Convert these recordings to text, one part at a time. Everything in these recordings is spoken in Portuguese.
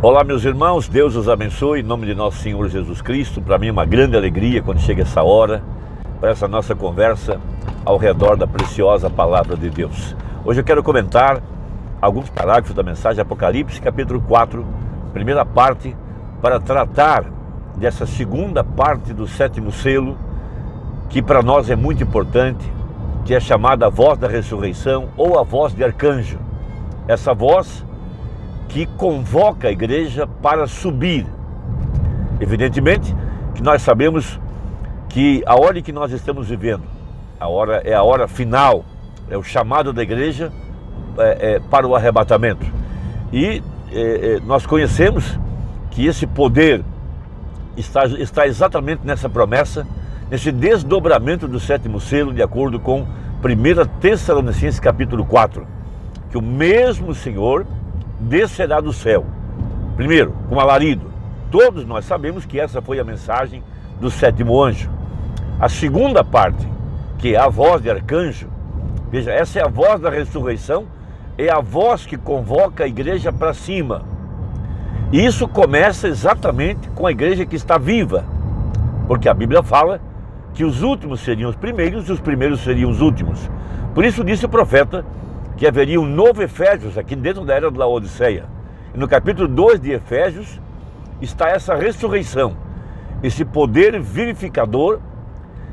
Olá, meus irmãos, Deus os abençoe em nome de nosso Senhor Jesus Cristo. Para mim é uma grande alegria quando chega essa hora, para essa nossa conversa ao redor da preciosa Palavra de Deus. Hoje eu quero comentar alguns parágrafos da mensagem de Apocalipse, capítulo 4, primeira parte, para tratar dessa segunda parte do sétimo selo, que para nós é muito importante, que é chamada a voz da ressurreição ou a voz de arcanjo. Essa voz que convoca a igreja para subir. Evidentemente que nós sabemos que a hora em que nós estamos vivendo, é a hora final, é o chamado da igreja para o arrebatamento. E nós conhecemos que esse poder está exatamente nessa promessa, nesse desdobramento do sétimo selo, de acordo com 1 Tessalonicenses capítulo 4, que o mesmo Senhor descerá do céu, primeiro com alarido. Todos nós sabemos que essa foi a mensagem do sétimo anjo. A segunda parte, que é a voz de arcanjo, veja, essa é a voz da ressurreição, é a voz que convoca a igreja para cima. E isso começa exatamente com a igreja que está viva, porque a Bíblia fala que os últimos seriam os primeiros e os primeiros seriam os últimos. Por isso disse o profeta que haveria um novo Efésios aqui dentro da era de Laodiceia. E no capítulo 2 de Efésios está essa ressurreição, esse poder vivificador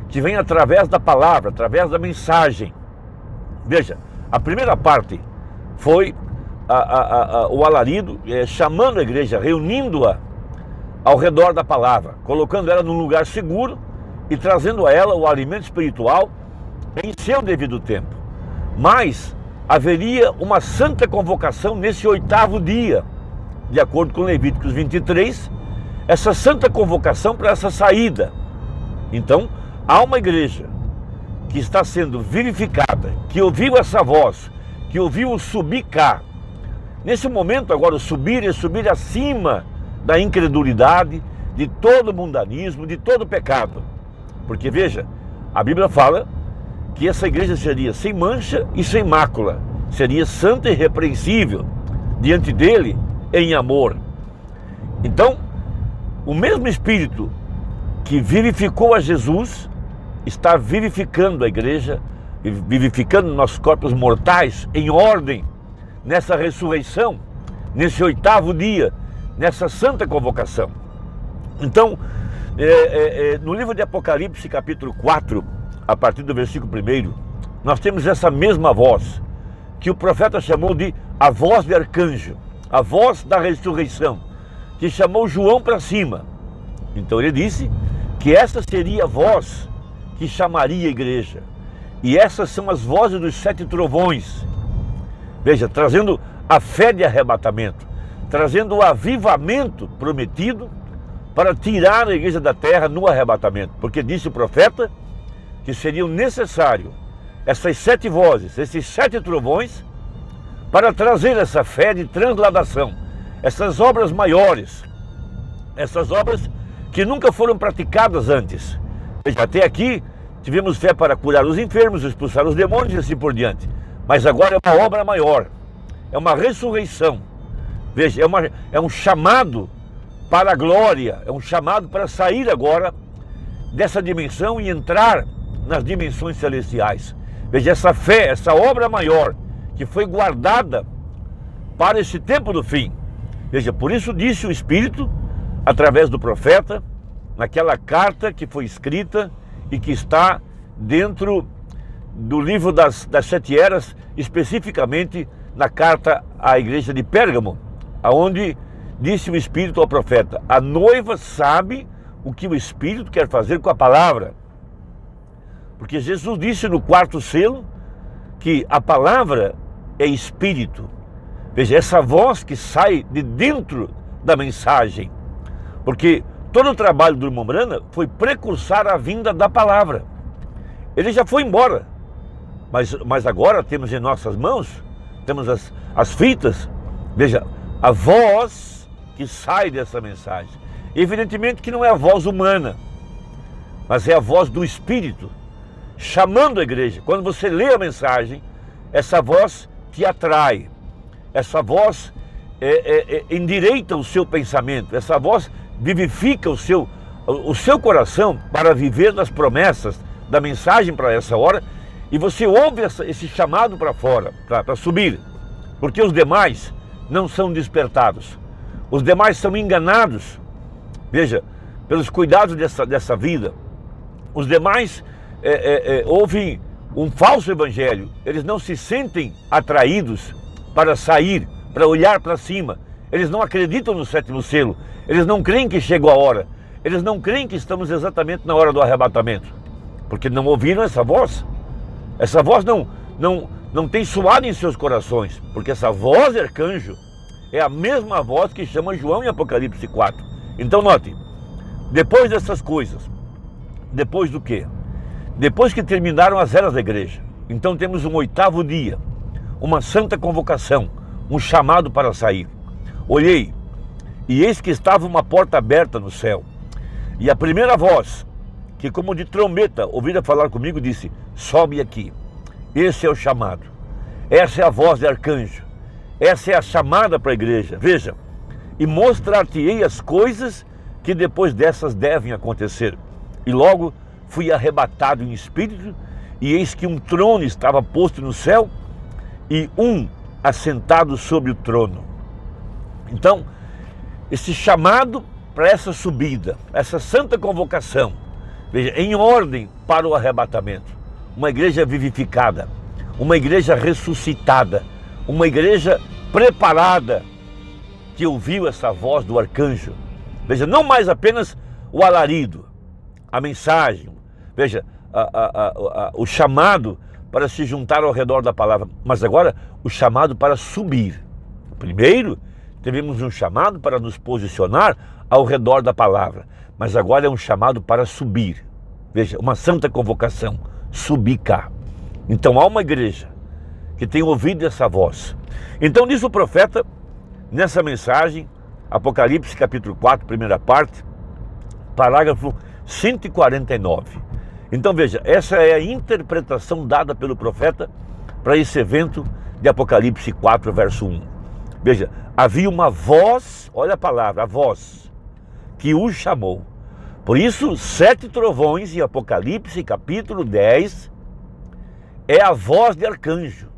que vem através da palavra, através da mensagem. Veja, a primeira parte foi o alarido, chamando a igreja, reunindo-a ao redor da palavra, colocando ela num lugar seguro e trazendo a ela o alimento espiritual em seu devido tempo. Mas haveria uma santa convocação nesse oitavo dia, de acordo com Levíticos 23, essa santa convocação para essa saída. Então, há uma igreja que está sendo vivificada, que ouviu essa voz, que ouviu o subir cá. Nesse momento agora o subir é subir acima da incredulidade, de todo mundanismo, de todo pecado. Porque veja, a Bíblia fala que essa igreja seria sem mancha e sem mácula, seria santa e irrepreensível diante dele em amor. Então, o mesmo Espírito que vivificou a Jesus está vivificando a igreja, vivificando nossos corpos mortais em ordem, nessa ressurreição, nesse oitavo dia, nessa santa convocação. Então, no livro de Apocalipse, capítulo 4, a partir do versículo 1, nós temos essa mesma voz, que o profeta chamou de a voz de arcanjo, a voz da ressurreição, que chamou João para cima. Então ele disse que essa seria a voz que chamaria a igreja. E essas são as vozes dos 7 trovões. Veja, trazendo a fé de arrebatamento, trazendo o avivamento prometido para tirar a igreja da terra no arrebatamento. Porque disse o profeta que seriam necessários essas 7 vozes, esses 7 trovões, para trazer essa fé de transladação, essas obras maiores, essas obras que nunca foram praticadas antes. Veja, até aqui tivemos fé para curar os enfermos, expulsar os demônios e assim por diante. Mas agora é uma obra maior, é uma ressurreição. Veja, é um chamado para a glória, é um chamado para sair agora dessa dimensão e entrar nas dimensões celestiais. Veja, essa fé, essa obra maior que foi guardada para esse tempo do fim. Veja, por isso disse o Espírito, através do profeta, naquela carta que foi escrita e que está dentro do livro das 7 eras, especificamente na carta à igreja de Pérgamo, aonde disse o Espírito ao profeta: a noiva sabe o que o Espírito quer fazer com a palavra. Porque Jesus disse no 4º selo que a palavra é Espírito. Veja, essa voz que sai de dentro da mensagem. Porque todo o trabalho do irmão Brana foi precursar a vinda da palavra. Ele já foi embora. Mas agora temos em nossas mãos, temos as fitas. Veja, a voz que sai dessa mensagem. Evidentemente que não é a voz humana, mas é a voz do Espírito, chamando a igreja. Quando você lê a mensagem, essa voz te atrai, essa voz endireita o seu pensamento, essa voz vivifica o seu coração para viver das promessas da mensagem para essa hora, e você ouve esse chamado para fora, para subir, porque os demais não são despertados, os demais são enganados, veja, pelos cuidados dessa vida, os demais ouvem um falso evangelho, eles não se sentem atraídos para sair, para olhar para cima, eles não acreditam no sétimo selo, eles não creem que chegou a hora, eles não creem que estamos exatamente na hora do arrebatamento, porque não ouviram essa voz não tem soado em seus corações, porque essa voz de arcanjo é a mesma voz que chama João em Apocalipse 4. Então note, depois dessas coisas, depois do quê? Depois que terminaram as eras da igreja, então temos um 8º dia, uma santa convocação, um chamado para sair. Olhei, e eis que estava uma porta aberta no céu, e a primeira voz, que como de trombeta ouvira falar comigo, disse: sobe aqui. Esse é o chamado, essa é a voz de arcanjo, essa é a chamada para a igreja. Veja, e mostrar-te-ei as coisas que depois dessas devem acontecer. E logo fui arrebatado em espírito, e eis que um trono estava posto no céu, e um assentado sobre o trono. Então, esse chamado para essa subida, essa santa convocação, veja, em ordem para o arrebatamento, uma igreja vivificada, uma igreja ressuscitada, uma igreja preparada, que ouviu essa voz do arcanjo. Veja, não mais apenas o alarido, a mensagem, veja, o chamado para se juntar ao redor da palavra, mas agora o chamado para subir. Primeiro, tivemos um chamado para nos posicionar ao redor da palavra, mas agora é um chamado para subir. Veja, uma santa convocação, subir cá. Então há uma igreja que tem ouvido essa voz. Então diz o profeta, nessa mensagem, Apocalipse capítulo 4, primeira parte, parágrafo 149. Então veja, essa é a interpretação dada pelo profeta para esse evento de Apocalipse 4, verso 1. Veja, havia uma voz, olha a palavra, a voz, que o chamou. Por isso, 7 trovões em Apocalipse capítulo 10 é a voz de arcanjo.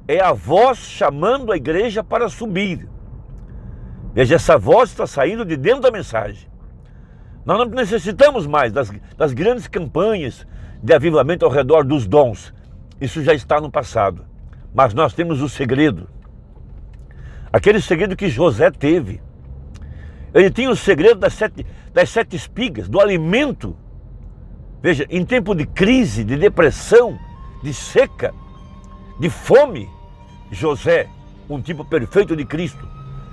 É a voz chamando a igreja para subir. Veja, essa voz está saindo de dentro da mensagem. Nós não necessitamos mais das grandes campanhas de avivamento ao redor dos dons. Isso já está no passado. Mas nós temos o segredo. Aquele segredo que José teve. Ele tinha o segredo das sete espigas, do alimento. Veja, em tempo de crise, de depressão, de seca, de fome, José, um tipo perfeito de Cristo,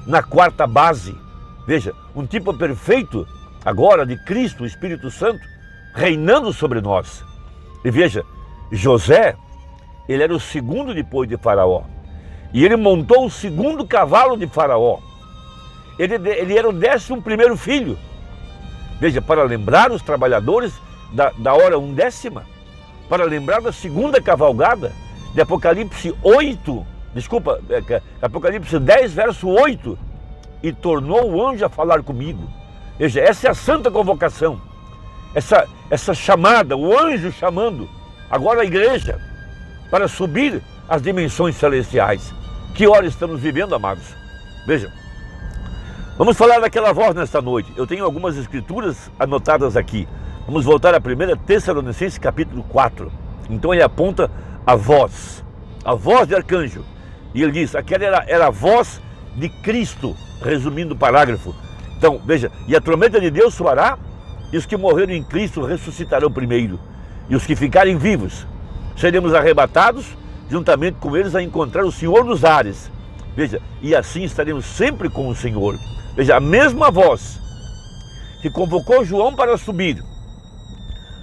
na 4ª base. Veja, um tipo perfeito agora de Cristo, o Espírito Santo, reinando sobre nós. E veja, José, ele era o segundo depois de Faraó. E ele montou o 2º cavalo de Faraó. Ele era o 11º filho. Veja, para lembrar os trabalhadores da hora 1ª, para lembrar da 2ª cavalgada de Apocalipse 8, Apocalipse 10, verso 8, e tornou o anjo a falar comigo. Veja, essa é a santa convocação, essa chamada, o anjo chamando agora a igreja para subir as dimensões celestiais. Que hora estamos vivendo, amados? Veja, vamos falar daquela voz nesta noite. Eu tenho algumas escrituras anotadas aqui. Vamos voltar a 1 Tessalonicenses capítulo 4. Então ele aponta a voz de arcanjo. E ele diz, aquela era a voz de Cristo, resumindo o parágrafo. Então, veja, e a trombeta de Deus soará, e os que morreram em Cristo ressuscitarão primeiro. E os que ficarem vivos, seremos arrebatados, juntamente com eles, a encontrar o Senhor nos ares. Veja, e assim estaremos sempre com o Senhor. Veja, a mesma voz que convocou João para subir,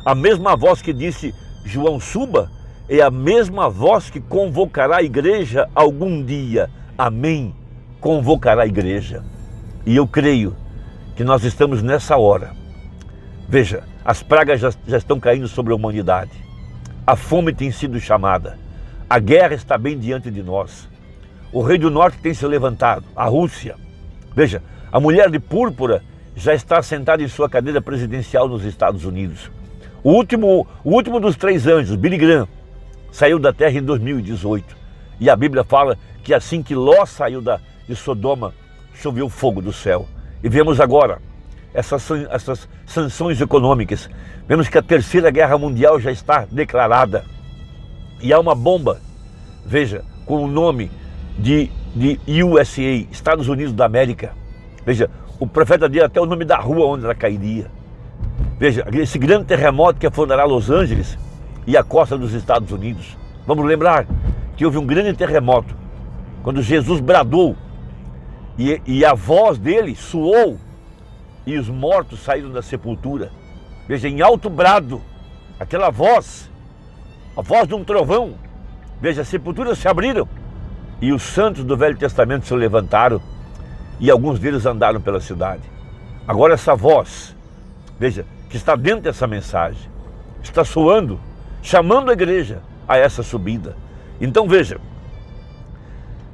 a mesma voz que disse, João suba, é a mesma voz que convocará a igreja algum dia. Amém. Convocará a igreja. E eu creio que nós estamos nessa hora. Veja, as pragas já estão caindo sobre a humanidade. A fome tem sido chamada. A guerra está bem diante de nós. o rei do norte tem se levantado, a Rússia. Veja, a mulher de púrpura já está sentada em sua cadeira presidencial nos Estados Unidos. O último dos 3 anjos, Billy Graham, saiu da terra em 2018. E a Bíblia fala que assim que Ló saiu de Sodoma, choveu fogo do céu. E vemos agora essas sanções econômicas. Vemos que a Terceira Guerra Mundial já está declarada. E há uma bomba, veja, com o nome de USA, Estados Unidos da América. Veja, o profeta deu até o nome da rua onde ela cairia. Veja, esse grande terremoto que afundará Los Angeles e a costa dos Estados Unidos. Vamos lembrar que houve um grande terremoto, quando Jesus bradou, e a voz dele soou, e os mortos saíram da sepultura. Veja, em alto brado, aquela voz, a voz de um trovão. Veja, as sepulturas se abriram, e os santos do Velho Testamento se levantaram, e alguns deles andaram pela cidade. Agora essa voz, veja, que está dentro dessa mensagem, está soando, chamando a igreja a essa subida. Então veja,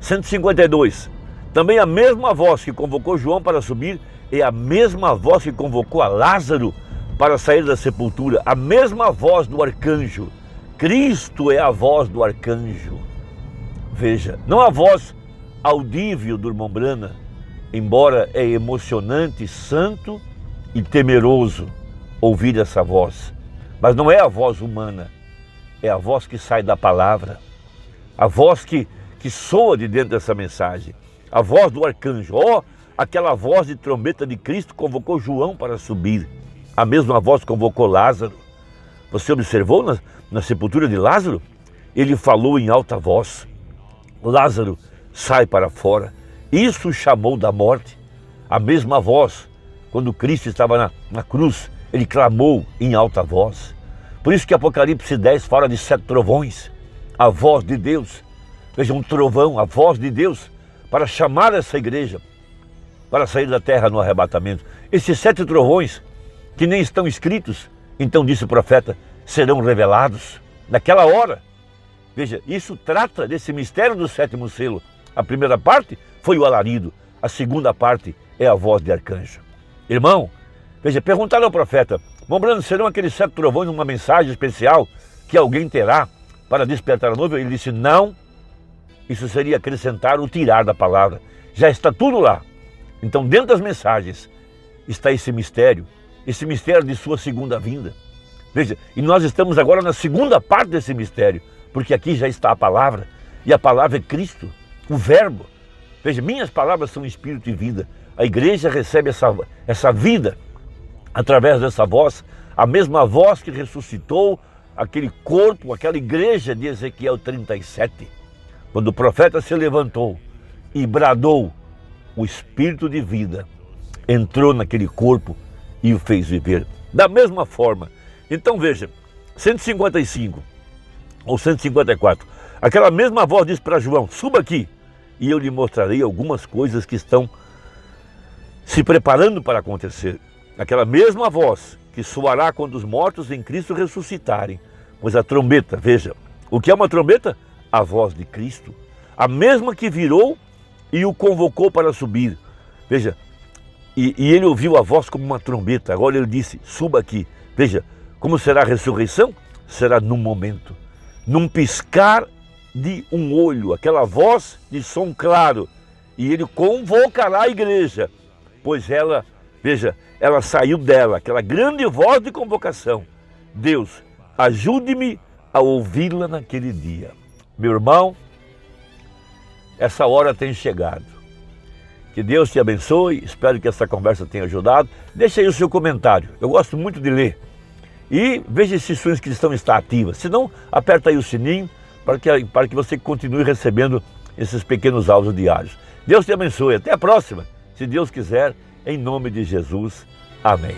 152, também a mesma voz que convocou João para subir é a mesma voz que convocou a Lázaro para sair da sepultura, a mesma voz do arcanjo. Cristo é a voz do arcanjo. Veja, não a voz audível do irmão Brana, embora é emocionante, santo e temeroso ouvir essa voz, mas não é a voz humana, é a voz que sai da palavra, a voz que soa de dentro dessa mensagem, a voz do arcanjo. Aquela voz de trombeta de Cristo convocou João para subir, a mesma voz que convocou Lázaro. Você observou na sepultura de Lázaro? Ele falou em alta voz: Lázaro, sai para fora. Isso o chamou da morte. A mesma voz, quando Cristo estava na cruz, ele clamou em alta voz. Por isso que Apocalipse 10 fala de 7 trovões, a voz de Deus. Veja, um trovão, a voz de Deus, para chamar essa igreja, para sair da terra no arrebatamento. Esses 7 trovões, que nem estão escritos, então disse o profeta, serão revelados naquela hora. Veja, isso trata desse mistério do 7º selo. A primeira parte foi o alarido, a segunda parte é a voz de arcanjo. Irmão, veja, perguntaram ao profeta: Brana, serão aqueles 7 trovões uma mensagem especial que alguém terá para despertar a noiva? Ele disse: não, isso seria acrescentar ou tirar da palavra. Já está tudo lá. Então, dentro das mensagens está esse mistério de sua segunda vinda. Veja, e nós estamos agora na segunda parte desse mistério, porque aqui já está a palavra, e a palavra é Cristo, o verbo. Veja, minhas palavras são espírito e vida. A igreja recebe essa vida através dessa voz, a mesma voz que ressuscitou aquele corpo, aquela igreja de Ezequiel 37. Quando o profeta se levantou e bradou, o espírito de vida entrou naquele corpo e o fez viver. Da mesma forma, então veja, 155 ou 154, aquela mesma voz diz para João: suba aqui e eu lhe mostrarei algumas coisas que estão se preparando para acontecer. Aquela mesma voz que soará quando os mortos em Cristo ressuscitarem. Pois a trombeta, veja, o que é uma trombeta? A voz de Cristo, a mesma que virou e o convocou para subir. Veja, e ele ouviu a voz como uma trombeta. Agora ele disse: suba aqui. Veja, como será a ressurreição? Será num momento, num piscar de um olho, aquela voz de som claro. E ele convocará a igreja, pois ela, veja, ela saiu dela, aquela grande voz de convocação. Deus, ajude-me a ouvi-la naquele dia. Meu irmão, essa hora tem chegado. Que Deus te abençoe, espero que essa conversa tenha ajudado. Deixa aí o seu comentário, eu gosto muito de ler. E veja se sua inscrição está ativa. Se não, aperta aí o sininho para que você continue recebendo esses pequenos áudios diários. Deus te abençoe, até a próxima, se Deus quiser, em nome de Jesus. Amém.